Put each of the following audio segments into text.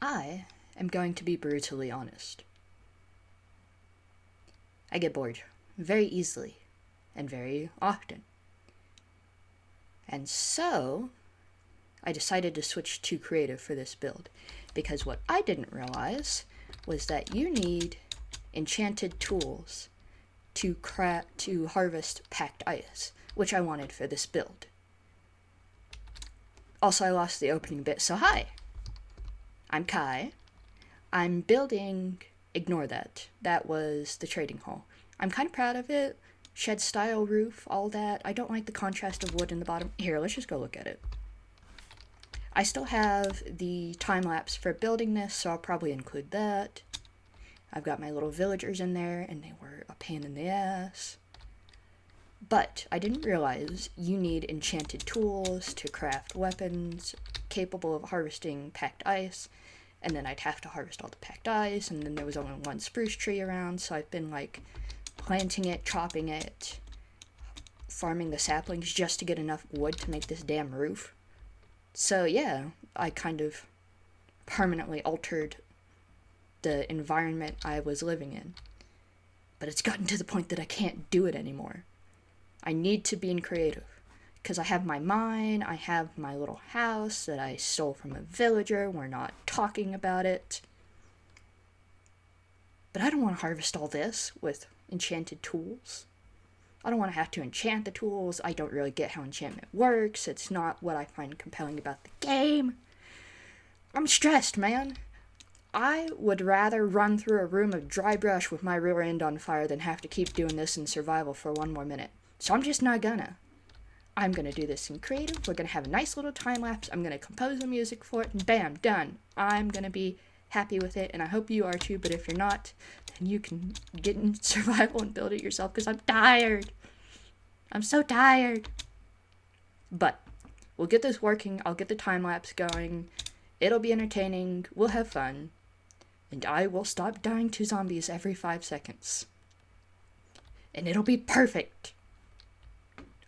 I am going to be brutally honest. I get bored very easily and very often. And so, I decided to switch to creative for this build, because what I didn't realize was that you need enchanted tools to harvest packed ice, which I wanted for this build. Also, I lost the opening bit, so hi! I'm Kai. I'm building... Ignore that. That was the trading hall. I'm kind of proud of it. Shed style roof, all that. I don't like the contrast of wood in the bottom. Here, let's just go look at it. I still have the time lapse for building this, so I'll probably include that. I've got my little villagers in there, and they were a pain in the ass. But I didn't realize you need enchanted tools to craft weapons capable of harvesting packed ice, and then I'd have to harvest all the packed ice, and then there was only one spruce tree around, so I've been like planting it, chopping it, farming the saplings just to get enough wood to make this damn roof. So yeah, I kind of permanently altered the environment I was living in. But it's gotten to the point that I can't do it anymore. I need to be in creative, because I have my mine, I have my little house that I stole from a villager, we're not talking about it. But I don't want to harvest all this with enchanted tools. I don't want to have to enchant the tools. I don't really get how enchantment works. It's not what I find compelling about the game. I'm stressed, man. I would rather run through a room of dry brush with my rear end on fire than have to keep doing this in survival for one more minute. So I'm just not gonna. I'm gonna do this in creative. We're gonna have a nice little time lapse. I'm gonna compose the music for it, and bam, done. I'm gonna be happy with it, and I hope you are too, but if you're not, then you can get in survival and build it yourself, because I'm tired. I'm so tired. But we'll get this working. I'll get the time lapse going. It'll be entertaining. We'll have fun. And I will stop dying to zombies every 5 seconds. And it'll be perfect.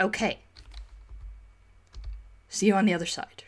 Okay. See you on the other side.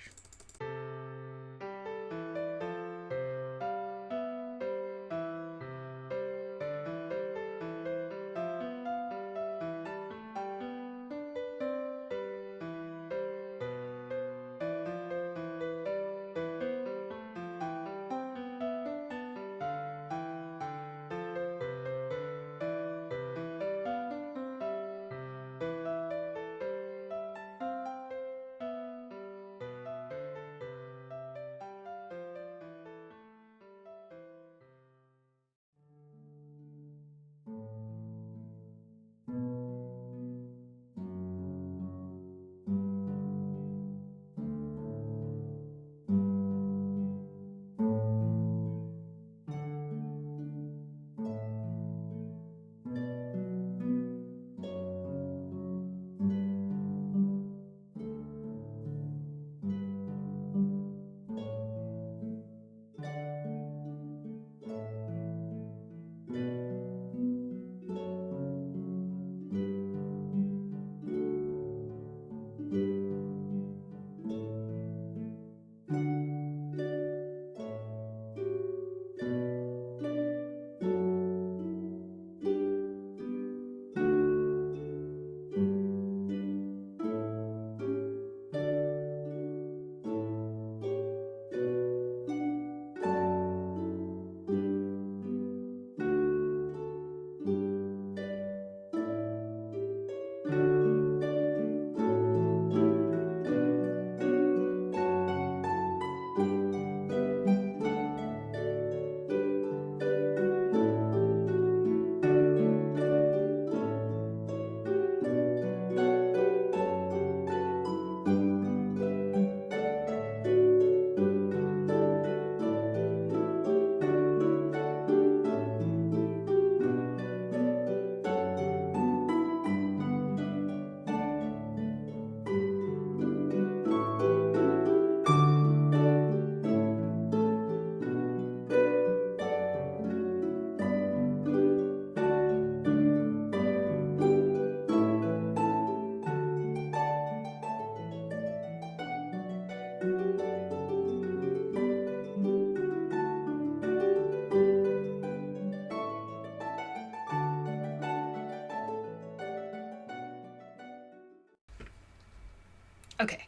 Okay.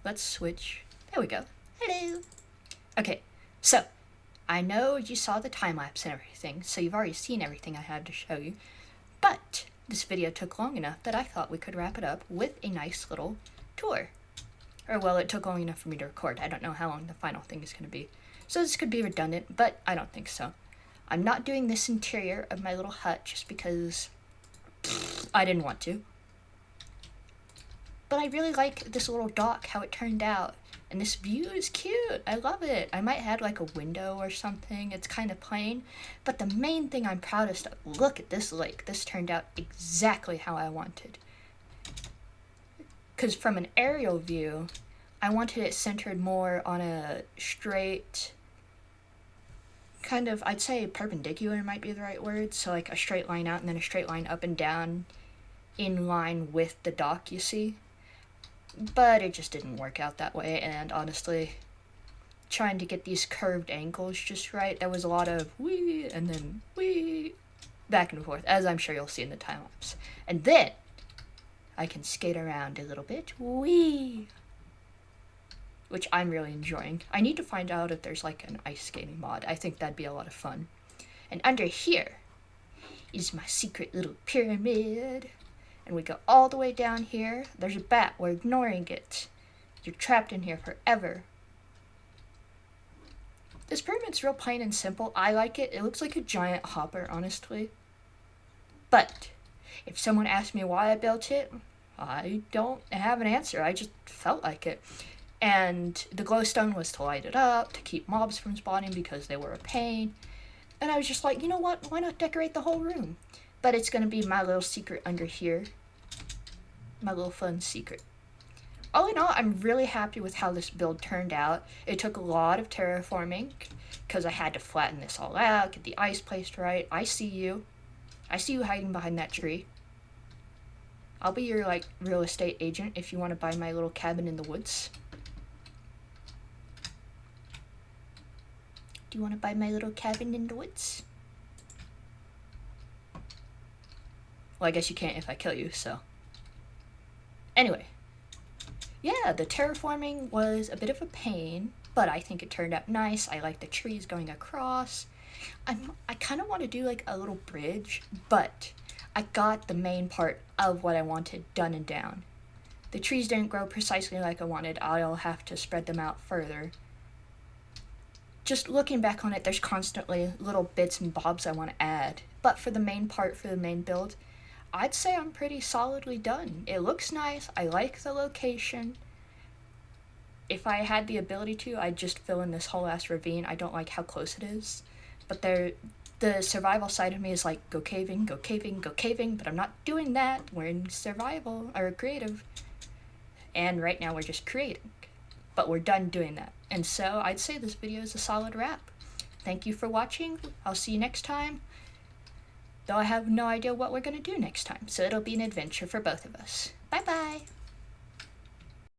Let's switch. There we go. Hello. Okay, so I know you saw the time-lapse and everything, so you've already seen everything I had to show you, but this video took long enough that I thought we could wrap it up with a nice little tour. Or, well, it took long enough for me to record. I don't know how long the final thing is going to be. So this could be redundant, but I don't think so. I'm not doing this interior of my little hut just because I didn't want to. But I really like this little dock, how it turned out. And this view is cute. I love it. I might add like a window or something. It's kind of plain. But the main thing I'm proudest of, look at this lake. This turned out exactly how I wanted. Because from an aerial view, I wanted it centered more on a straight, kind of, I'd say perpendicular might be the right word. So like a straight line out and then a straight line up and down in line with the dock, you see. But it just didn't work out that way, and honestly, trying to get these curved angles just right, there was a lot of wee and then wee, back and forth, as I'm sure you'll see in the time-lapse. And then, I can skate around a little bit, wee, which I'm really enjoying. I need to find out if there's like an ice skating mod. I think that'd be a lot of fun. And under here is my secret little pyramid. And we go all the way down here. There's a bat. We're ignoring it. You're trapped in here forever. This pyramid's real plain and simple. I like it. It looks like a giant hopper, honestly. But if someone asked me why I built it, I don't have an answer. I just felt like it. And the glowstone was to light it up, to keep mobs from spawning because they were a pain. And I was just like, you know what? Why not decorate the whole room? But it's going to be my little secret under here. My little fun secret. All in all, I'm really happy with how this build turned out. It took a lot of terraforming because I had to flatten this all out, get the ice placed right. I see you. I see you hiding behind that tree. I'll be your, like, real estate agent if you want to buy my little cabin in the woods. Do you want to buy my little cabin in the woods? Well, I guess you can't if I kill you, so. Anyway. Yeah, the terraforming was a bit of a pain, but I think it turned out nice. I like the trees going across. I kind of want to do like a little bridge, but I got the main part of what I wanted done and down. The trees didn't grow precisely like I wanted. I'll have to spread them out further. Just looking back on it, there's constantly little bits and bobs I want to add. But for the main part, for the main build, I'd say I'm pretty solidly done. It looks nice. I like the location. If I had the ability to, I'd just fill in this whole ass ravine. I don't like how close it is. But the survival side of me is like, go caving, go caving, go caving. But I'm not doing that. We're in survival, or creative. And right now we're just creating. But we're done doing that. And so I'd say this video is a solid wrap. Thank you for watching. I'll see you next time. Though I have no idea what we're going to do next time, so it'll be an adventure for both of us. Bye-bye!